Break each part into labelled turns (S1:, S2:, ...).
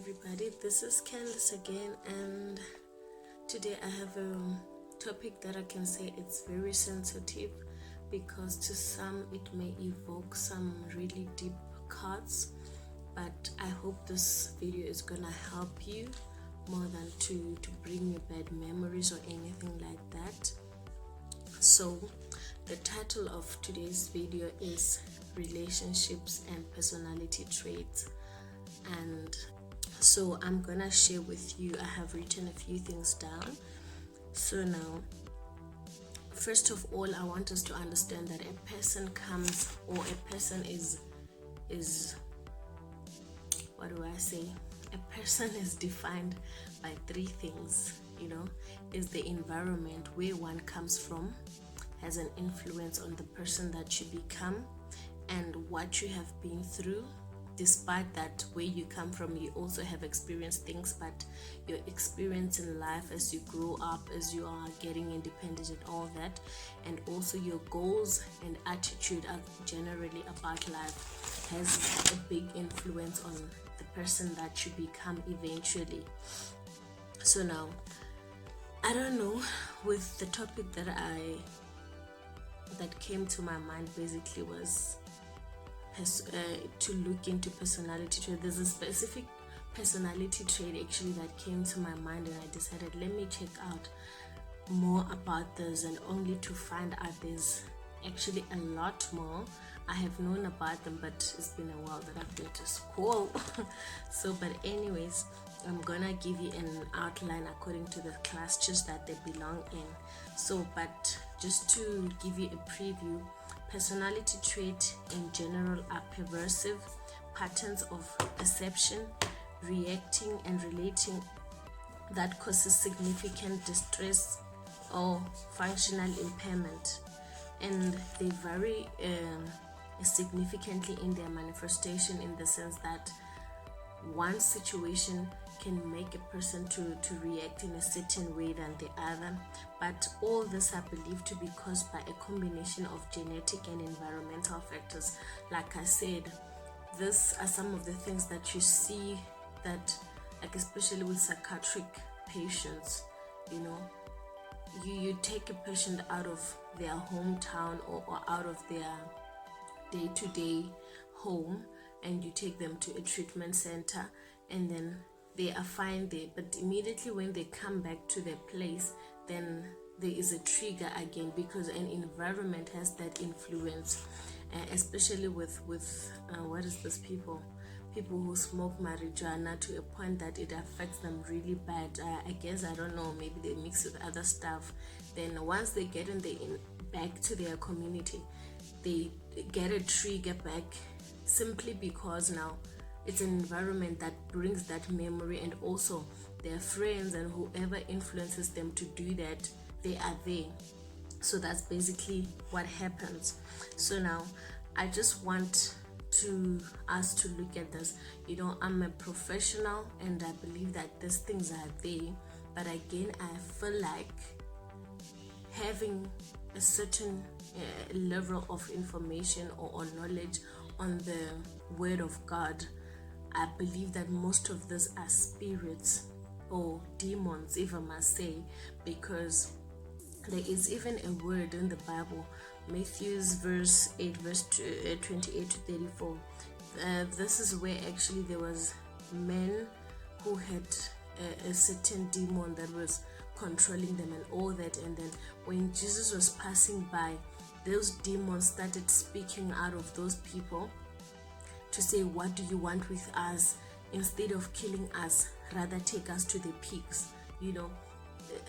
S1: everybody, this is Candice again, and today I have a topic that I can say it's very sensitive because to some it may evoke some really deep cuts, but I hope this video is gonna help you more than to bring you bad memories or anything like that. So the title of today's video is Relationships and Personality Traits, and so I'm gonna share with you. I have written a few things down. So now, first of all, I want us to understand that a person is what do I say? A person is defined by three things, is the environment where one comes from has an influence on the person that you become, and what you have been through. Despite that, where you come from, you also have experienced things, but your experience in life as you grow up, as you are getting independent and all that, and also your goals and attitude generally about life has a big influence on the person that you become eventually. So now, I don't know, with the topic that came to my mind basically was to look into personality trait. There's a specific personality trait actually that came to my mind, and I decided let me check out more about this, and only to find out there's actually a lot more. I have known about them, but it's been a while that I've been to school. But anyways, I'm gonna give you an outline according to the clusters that they belong in. But just to give you a preview, personality traits in general are pervasive patterns of perception, reacting and relating that causes significant distress or functional impairment, and they vary significantly in their manifestation, in the sense that one situation can make a person to react in a certain way than the other, but all this are believed to be caused by a combination of genetic and environmental factors. Like I said, these are some of the things that you see, that like especially with psychiatric patients, you take a patient out of their hometown or out of their day-to-day home, and you take them to a treatment center, and then they are fine there, but immediately when they come back to their place, then there is a trigger again, because an environment has that influence, especially with what is this, people who smoke marijuana to a point that it affects them really bad. I guess, I don't know, maybe they mix with other stuff. Then once they get back to their community, they get a trigger back, simply because now it's an environment that brings that memory, and also their friends and whoever influences them to do that, they are there. So that's basically what happens. So now I just want us to look at this. I'm a professional, and I believe that these things are there, but again, I feel like having a certain level of information or knowledge on the word of God, I believe that most of this are spirits or demons, if I must say, because there is even a word in the Bible, Matthew's verse 8, verse 28 to 34. This is where actually there was men who had a certain demon that was controlling them and all that, and then when Jesus was passing by, those demons started speaking out of those people to say, what do you want with us? Instead of killing us, rather take us to the pigs.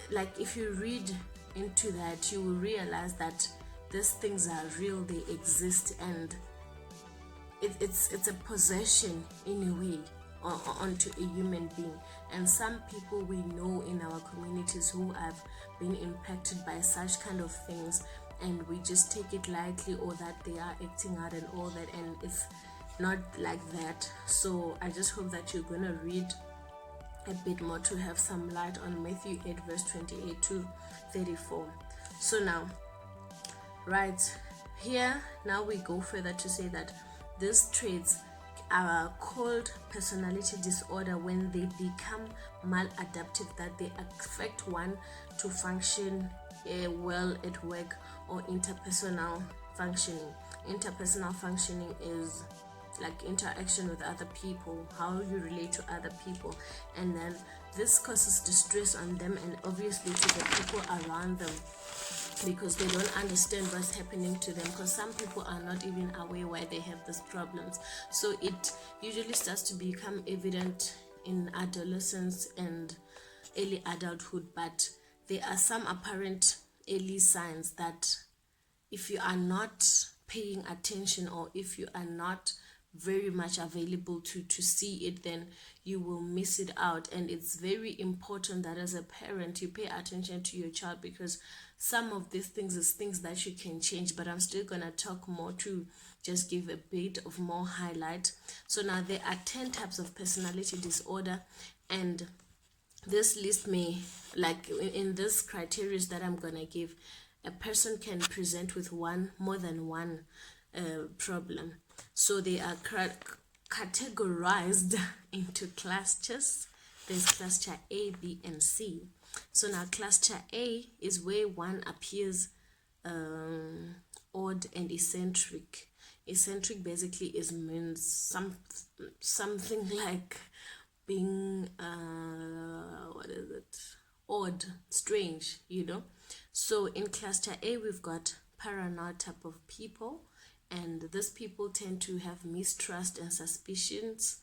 S1: Like if you read into that, you will realize that these things are real, they exist, and it's a possession in a way onto a human being. And some people we know in our communities who have been impacted by such kind of things, and we just take it lightly, or that they are acting out and all that, and it's not like that. So I just hope that you're gonna read a bit more to have some light on Matthew 8 verse 28 to 34. So now, right here, now we go further to say that these traits are called personality disorder when they become maladaptive, that they affect one to function well at work or interpersonal functioning. Interpersonal functioning is like interaction with other people, how you relate to other people, and then this causes distress on them and obviously to the people around them, because they don't understand what's happening to them, because some people are not even aware why they have these problems. So it usually starts to become evident in adolescence and early adulthood, but there are some apparent early signs that if you are not paying attention, or if you are not very much available to see it, then you will miss it out. And it's very important that as a parent you pay attention to your child, because some of these things is things that you can change, but I'm still gonna talk more to just give a bit of more highlight. So now there are 10 types of personality disorder, and this list may, like in this criteria that I'm gonna give, a person can present with more than one problem. So they are categorized into clusters. There's cluster A, B, and C. So now cluster A is where one appears odd and eccentric. Eccentric basically is means something like being what is it, odd, strange, you know. So in cluster A we've got paranoid type of people, and these people tend to have mistrust and suspicions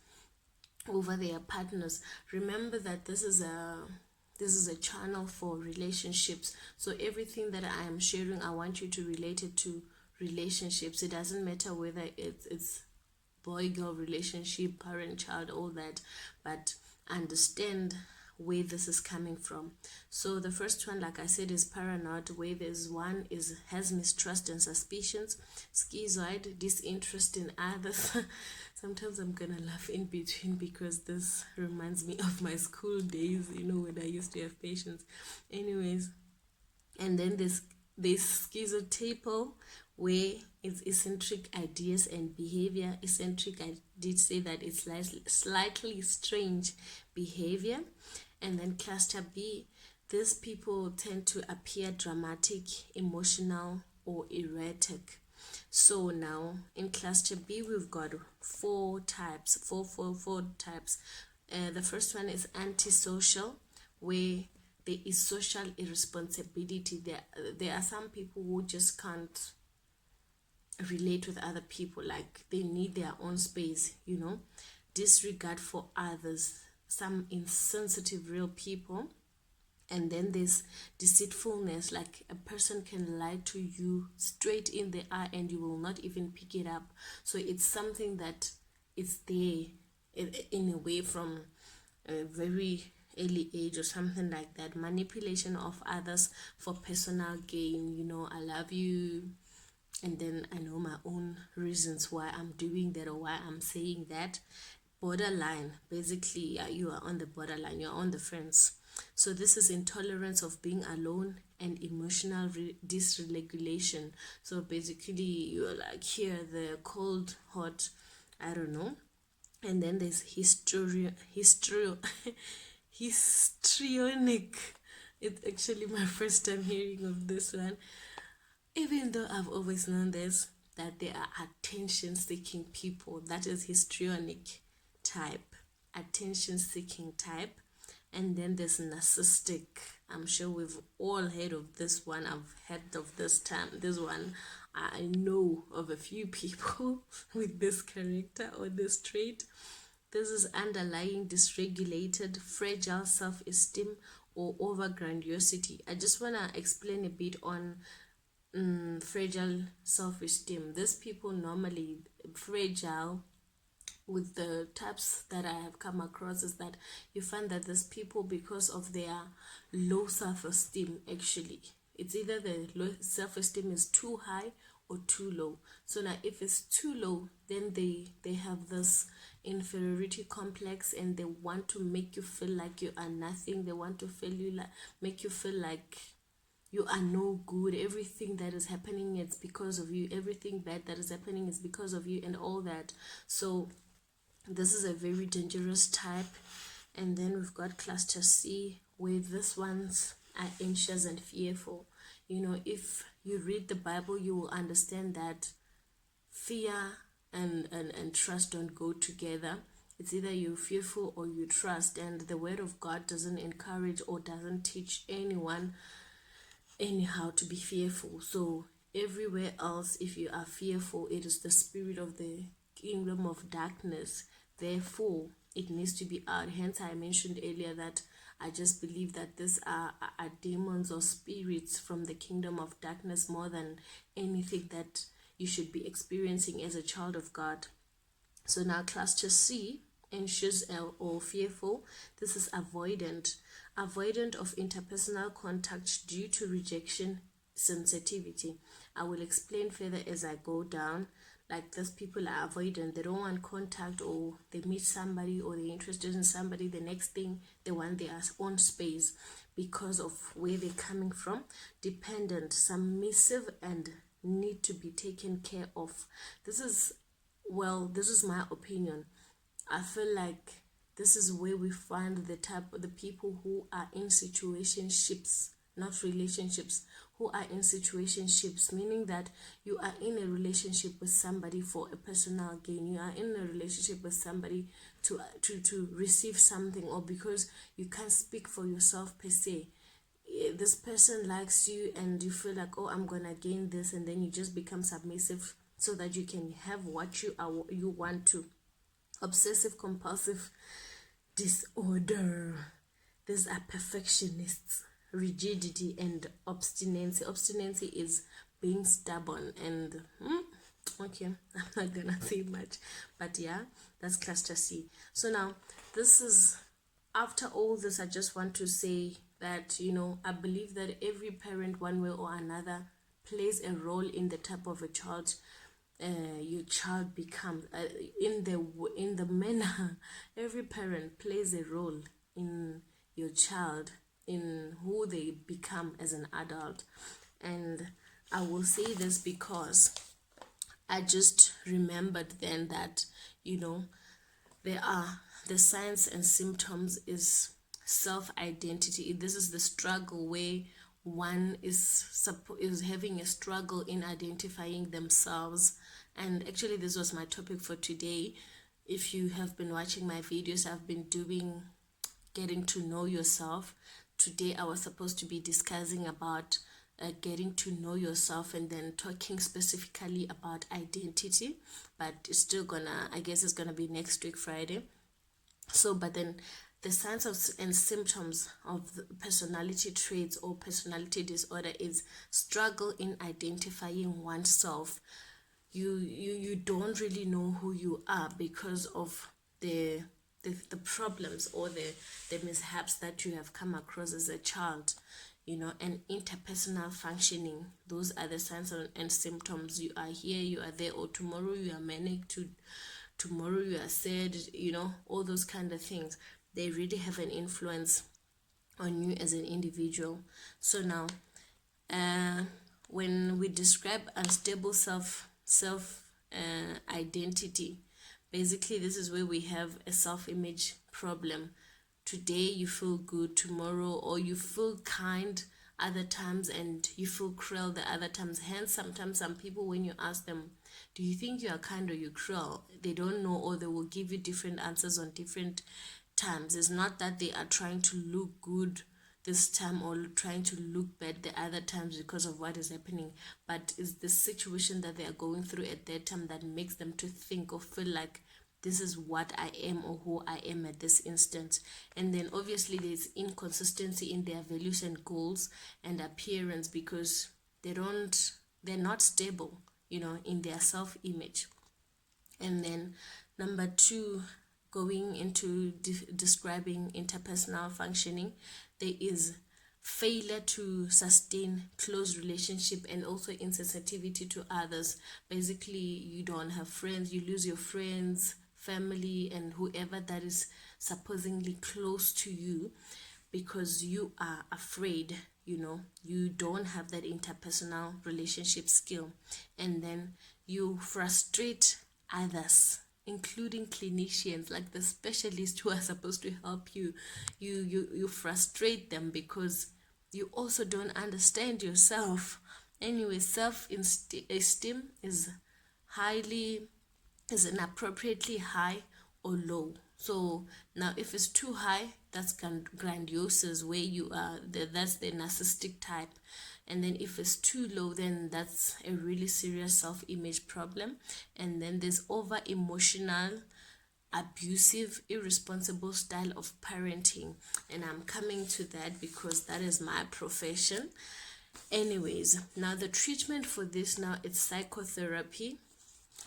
S1: over their partners. Remember that this is a channel for relationships, so everything that I am sharing, I want you to relate it to relationships. It doesn't matter whether it's boy girl relationship, parent child, all that, but understand where this is coming from. So the first one, like I said, is paranoid, where there's one has mistrust and suspicions. Schizoid, disinterest in others. Sometimes I'm gonna laugh in between because this reminds me of my school days, you know, when I used to have patients. Anyways, and then there's schizotypal, where it's eccentric ideas and behavior. Eccentric, I did say that it's slightly strange behavior. And then cluster B, these people tend to appear dramatic, emotional, or erratic. So now in cluster B we've got four types. Four types. The first one is antisocial, where there is social irresponsibility. There are some people who just can't relate with other people, like they need their own space, you know. Disregard for others, some insensitive real people. And then there's deceitfulness, like a person can lie to you straight in the eye and you will not even pick it up. So it's something that is there in a way from a very early age or something like that. Manipulation of others for personal gain, you know, I love you, and then I know my own reasons why I'm doing that or why I'm saying that. Borderline, basically, you are on the borderline, you're on the fence. So this is intolerance of being alone and emotional dysregulation. So basically you're like here, the cold, hot, I don't know. And then there's histrionic. It's actually my first time hearing of this one, even though I've always known this, that there are attention-seeking people. That is histrionic type, attention-seeking type. And then there's narcissistic. I'm sure we've all heard of this one. I've heard of this term. This one, I know of a few people with this character or this trait. This is underlying dysregulated, fragile self-esteem or over-grandiosity. I just want to explain a bit on fragile self-esteem. These people normally fragile, with the types that I have come across, is that you find that these people, because of their low self-esteem, actually it's either the low self-esteem is too high or too low. So now if it's too low, then they have this inferiority complex, and they want to make you feel like you are nothing. They want to make you feel like you are no good. Everything that is happening, it's because of you. Everything bad that is happening is because of you, and all that. So This is a very dangerous type. And then we've got cluster C, where these ones are anxious and fearful. You know, if you read the Bible, you will understand that fear and trust don't go together. It's either you're fearful or you trust, and the word of God doesn't encourage or doesn't teach anyone anyhow to be fearful. So everywhere else, if you are fearful, it is the spirit of the kingdom of darkness. Therefore, it needs to be out. Hence, I mentioned earlier that I just believe that these are demons or spirits from the kingdom of darkness more than anything that you should be experiencing as a child of God. So now cluster C, anxious or fearful. This is avoidant. Avoidant of interpersonal contact due to rejection sensitivity. I will explain further as I go down. Like these people are avoidant. They don't want contact, or they meet somebody or they're interested in somebody. The next thing, they want their own space because of where they're coming from. Dependent, submissive, and need to be taken care of. This is my opinion. I feel like this is where we find the people who are in situationships, not relationships, who are in situationships, meaning that you are in a relationship with somebody for a personal gain. You are in a relationship with somebody to receive something, or because you can't speak for yourself per se. This person likes you and you feel like, oh, I'm gonna gain this, and then you just become submissive so that you can have what you want to. Obsessive compulsive disorder. These are perfectionists. Rigidity and obstinacy. Obstinacy is being stubborn and okay, I'm not gonna say much, but yeah, that's cluster C. So now this is, after all this, I just want to say that, you know, I believe that every parent, one way or another, plays a role in the type of a child your child becomes, in the manner. Every parent plays a role in your child, in who they become as an adult. And I will say this because I just remembered then that, you know, there are the signs and symptoms is self-identity. This is the struggle where one is having a struggle in identifying themselves. And actually, this was my topic for today. If you have been watching my videos, I've been doing getting to know yourself. Today I was supposed to be discussing about getting to know yourself, and then talking specifically about identity, but it's still gonna, I guess it's gonna be next week Friday. So, but then the signs and symptoms of the personality traits or personality disorder is struggle in identifying oneself. You don't really know who you are because of the problems or the mishaps that you have come across as a child, you know. And interpersonal functioning, those are the signs and symptoms. You are here, you are there, or tomorrow you are manic, tomorrow you are sad, you know, all those kind of things. They really have an influence on you as an individual. So now, when we describe unstable self identity, basically this is where we have a self-image problem. Today you feel good, tomorrow, or you feel kind other times, and you feel cruel the other times. Hence, sometimes some people, when you ask them, do you think you are kind or you cruel, they don't know, or they will give you different answers on different times. It's not that they are trying to look good this time or trying to look bad the other times because of what is happening, but it's the situation that they are going through at that time that makes them to think or feel like this is what I am or who I am at this instant. And then obviously there's inconsistency in their values and goals and appearance, because they're not stable, you know, in their self-image. And then number 2, going into describing interpersonal functioning, there is failure to sustain close relationship and also insensitivity to others. Basically, you don't have friends, you lose your friends, family, and whoever that is supposedly close to you, because you are afraid, you know, you don't have that interpersonal relationship skill. And then you frustrate others including clinicians, like the specialists who are supposed to help you. You frustrate them because you also don't understand yourself. Anyway, self-esteem is inappropriately high or low. So now if it's too high, that's grandiose, where you are, that's the narcissistic type. And then if it's too low, then that's a really serious self-image problem. And then there's over emotional, abusive, irresponsible style of parenting, and I'm coming to that because that is my profession. Anyways, now the treatment for this now, it's psychotherapy,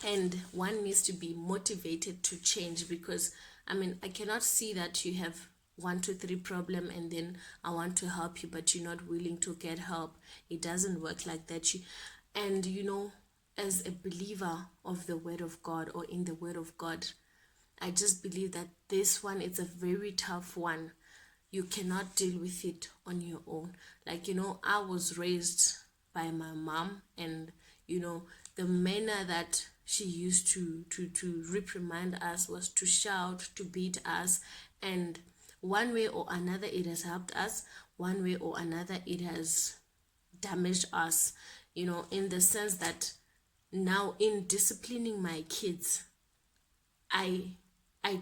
S1: and one needs to be motivated to change, because I mean, I cannot see that you have 1 2 3 problem and then I want to help you but you're not willing to get help. It doesn't work like that. And as a believer of the word of God, or in the word of God, I just believe that this one is a very tough one. You cannot deal with it on your own. Like, I was raised by my mom, and the manner that she used to reprimand us was to shout, to beat us, and one way or another it has helped us, one way or another it has damaged us, in the sense that now in disciplining my kids, I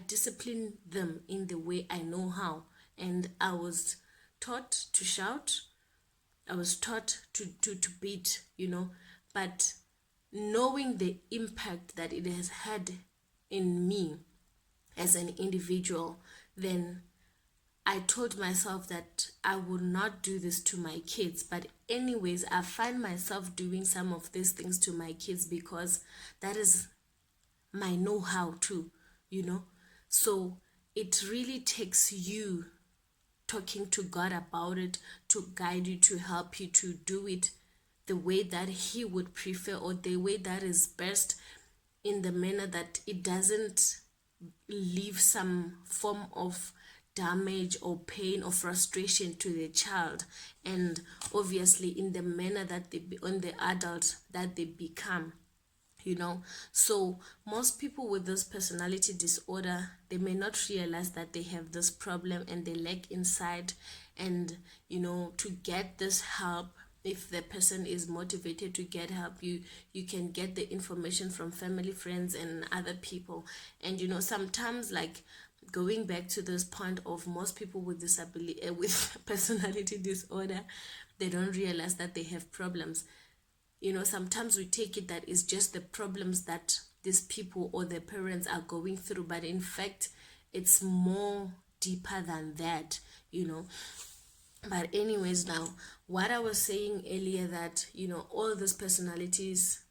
S1: discipline them in the way I know how. And I was taught to shout, I was taught to beat, but knowing the impact that it has had in me as an individual, then I told myself that I would not do this to my kids. But anyways, I find myself doing some of these things to my kids because that is my know-how too, So it really takes you talking to God about it to guide you, to help you to do it the way that He would prefer, or the way that is best, in the manner that it doesn't leave some form of damage or pain or frustration to the child, and obviously in the manner that on the adult that they become. So most people with this personality disorder, they may not realize that they have this problem and they lack insight, and to get this help, if the person is motivated to get help, you can get the information from family, friends, and other people. And sometimes, like, going back to this point of most people with disability, with personality disorder, they don't realize that they have problems. Sometimes we take it that it's just the problems that these people or their parents are going through, but in fact it's more deeper than that. But anyways, now what I was saying earlier, that all these personalities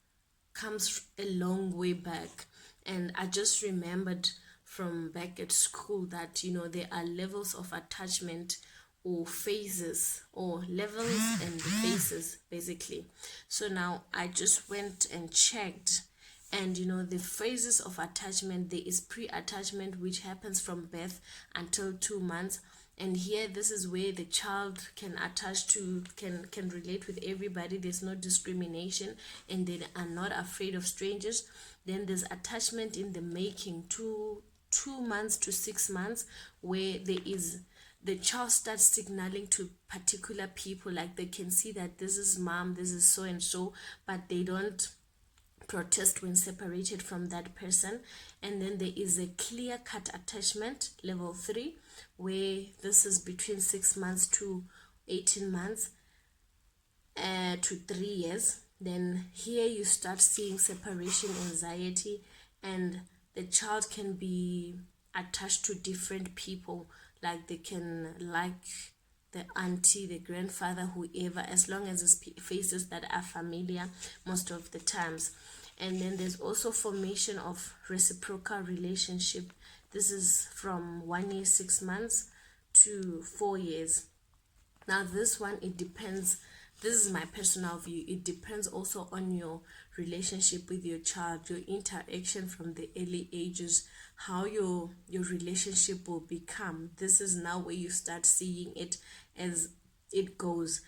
S1: comes a long way back, and I just remembered from back at school that there are levels of attachment, or phases, or levels and phases, basically. So now I just went and checked, and the phases of attachment, there is pre-attachment, which happens from birth until 2 months. And here, this is where the child can attach to, can relate with everybody. There's no discrimination, and they are not afraid of strangers. Then there's attachment in the making, 2 months to 6 months, where the child starts signaling to particular people, like they can see that this is mom, this is so and so, but they don't protest when separated from that person. And then there is a clear-cut attachment, level 3, where this is between 6 months to 18 months to 3 years. Then here you start seeing separation anxiety, and the child can be attached to different people, like they can like the auntie, the grandfather, whoever, as long as it's faces that are familiar most of the times. And then there's also formation of reciprocal relationship. This is from 1 year 6 months to 4 years. Now this one, it depends. This is my personal view. It depends also on your relationship with your child, your interaction from the early ages, how your relationship will become. This is now where you start seeing it as it goes,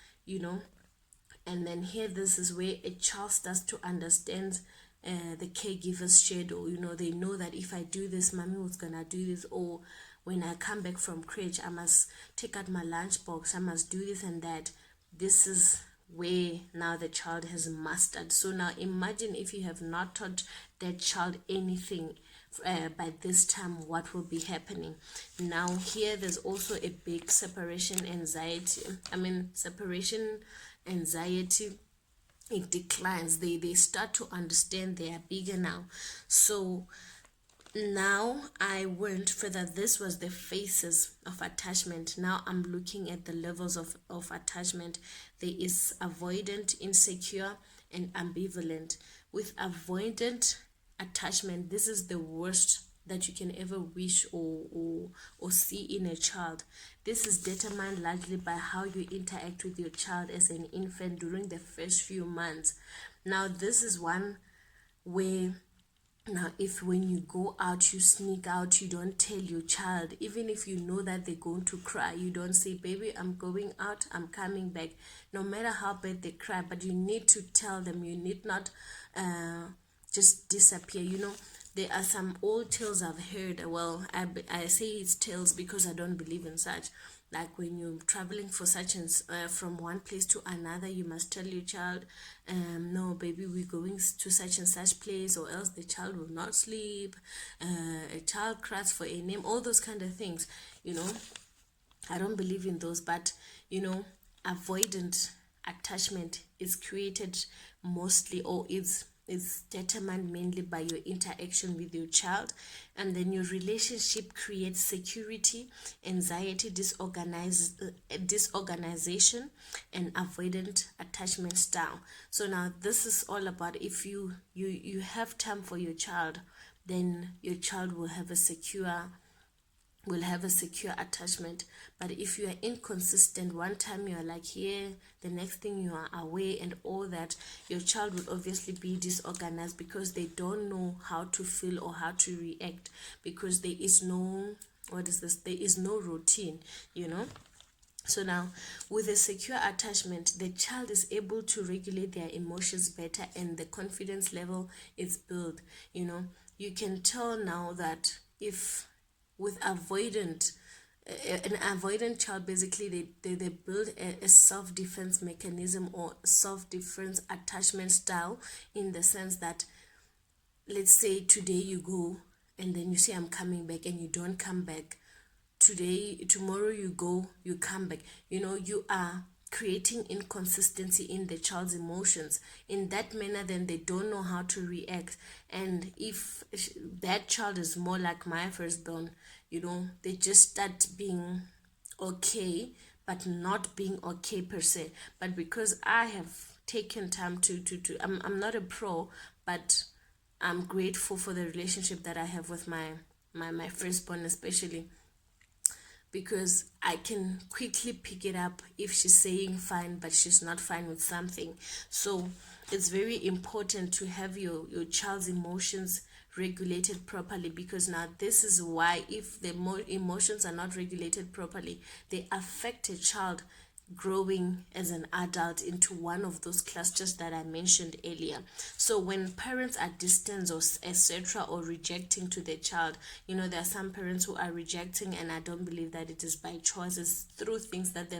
S1: And then here, this is where a child starts to understand the caregiver's schedule. They know that if I do this, mommy was gonna do this, or when I come back from crèche, I must take out my lunchbox, I must do this and that. This is where now the child has mastered. So now imagine if you have not taught that child anything by this time, what will be happening. Now here there's also a big separation anxiety. Separation anxiety, it declines. They start to understand they are bigger now. So now I went further. This was the phases of attachment. Now I'm looking at the levels of attachment. There is avoidant, insecure, and ambivalent. With avoidant attachment, this is the worst that you can ever wish or see in a child. This is determined largely by how you interact with your child as an infant during the first few months. Now this is one where, now if when you go out, you sneak out, you don't tell your child, even if you know that they're going to cry, you don't say, baby, I'm going out, I'm coming back, no matter how bad they cry. But you need to tell them. You need not just disappear. There are some old tales I've heard. Well, I say it's tales because I don't believe in such. Like when you're traveling for such and from one place to another, you must tell your child, no, baby, we're going to such and such place, or else the child will not sleep. A child cries for a name, all those kind of things. I don't believe in those. But avoidant attachment is created mostly, or is determined mainly by your interaction with your child. And then your relationship creates security, anxiety, disorganization, and avoidant attachment style. So now this is all about, if you have time for your child, then your child will have a secure attachment. But if you are inconsistent, one time you are like here, the next thing you are away and all that, your child will obviously be disorganized, because they don't know how to feel or how to react, because there is no routine. So now, with a secure attachment, the child is able to regulate their emotions better, and the confidence level is built. You can tell now that if with avoidant, an avoidant child, basically they build a self-defense mechanism, or self-defense attachment style, in the sense that, let's say today you go and then you say, I'm coming back, and you don't come back. Tomorrow you go, you come back. You are creating inconsistency in the child's emotions. In that manner, then they don't know how to react. And if that child is more like my firstborn, they just start being okay, but not being okay per se. But because I have taken time to I'm not a pro, but I'm grateful for the relationship that I have with my firstborn, especially because I can quickly pick it up if she's saying fine but she's not fine with something. So it's very important to have your child's emotions regulated properly, because now this is why, if the emotions are not regulated properly, they affect a child growing as an adult into one of those clusters that I mentioned earlier. So when parents are distant or etc., or rejecting to their child, there are some parents who are rejecting, and I don't believe that it is by choice. It's through things that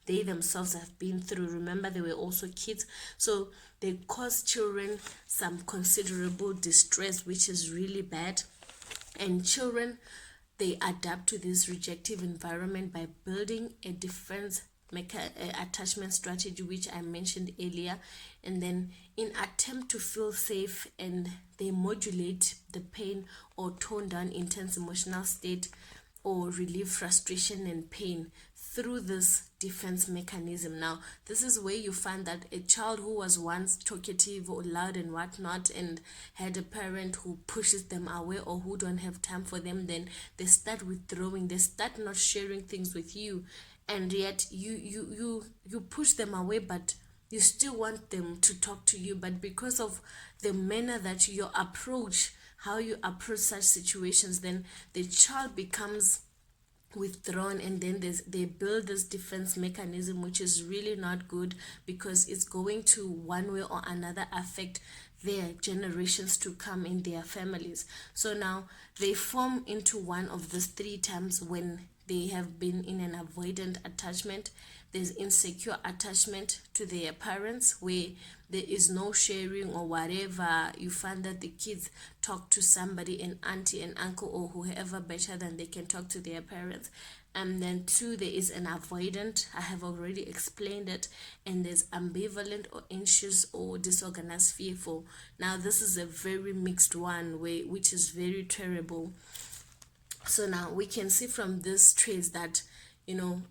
S1: they themselves have been through. Remember, they were also kids, so they cause children some considerable distress, which is really bad. And children, they adapt to this rejective environment by building a defense attachment strategy, which I mentioned earlier, and then in attempt to feel safe, and they modulate the pain or tone down intense emotional state, or relieve frustration and pain through this defense mechanism. Now this is where you find that a child who was once talkative or loud and whatnot, and had a parent who pushes them away, or who don't have time for them, then they start withdrawing, they start not sharing things with you, and yet you push them away, but you still want them to talk to you. But because of the manner that your approach, how you approach such situations, then the child becomes withdrawn, and then they build this defense mechanism, which is really not good, because it's going to one way or another affect their generations to come in their families. So now they form into one of these three terms when they have been in an avoidant attachment. There's insecure attachment to their parents, where there is no sharing or whatever. You find that the kids talk to somebody, an auntie, an uncle, or whoever better than they can talk to their parents. And then two, there is an avoidant. I have already explained it. And there's ambivalent or anxious or disorganized fearful. Now this is a very mixed one, which is very terrible. So now we can see from these traits that,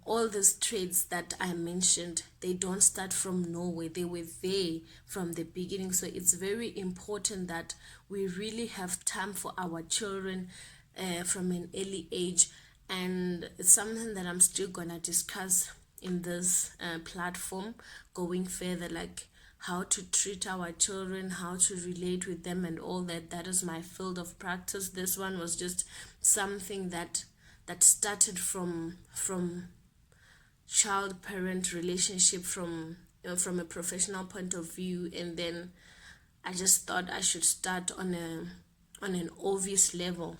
S1: all these traits that I mentioned, they don't start from nowhere. They were there from the beginning. So it's very important that we really have time for our children from an early age. And it's something that I'm still gonna discuss in this platform going further, like how to treat our children, how to relate with them, and all that. That is my field of practice. This one was just something that started from child parent relationship, from from a professional point of view, and then I just thought I should start on an obvious level,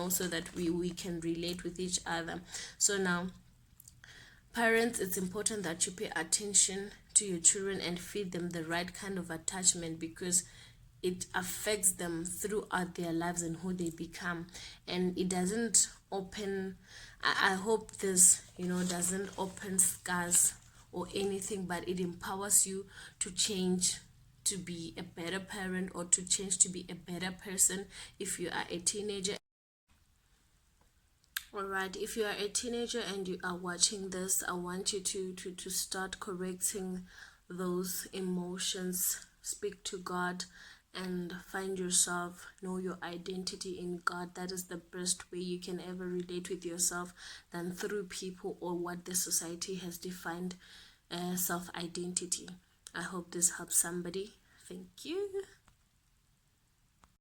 S1: so that we can relate with each other. So now, parents, it's important that you pay attention to your children and feed them the right kind of attachment, because it affects them throughout their lives and who they become. And it doesn't open, I hope this, doesn't open scars or anything, but it empowers you to change, to be a better parent, or to change to be a better person. If you are a teenager, all right, if you are a teenager and you are watching this, I want you to start correcting those emotions. Speak to God and find yourself, know your identity in God. That is the best way you can ever relate with yourself than through people or what the society has defined self-identity. I hope this helps somebody. Thank you.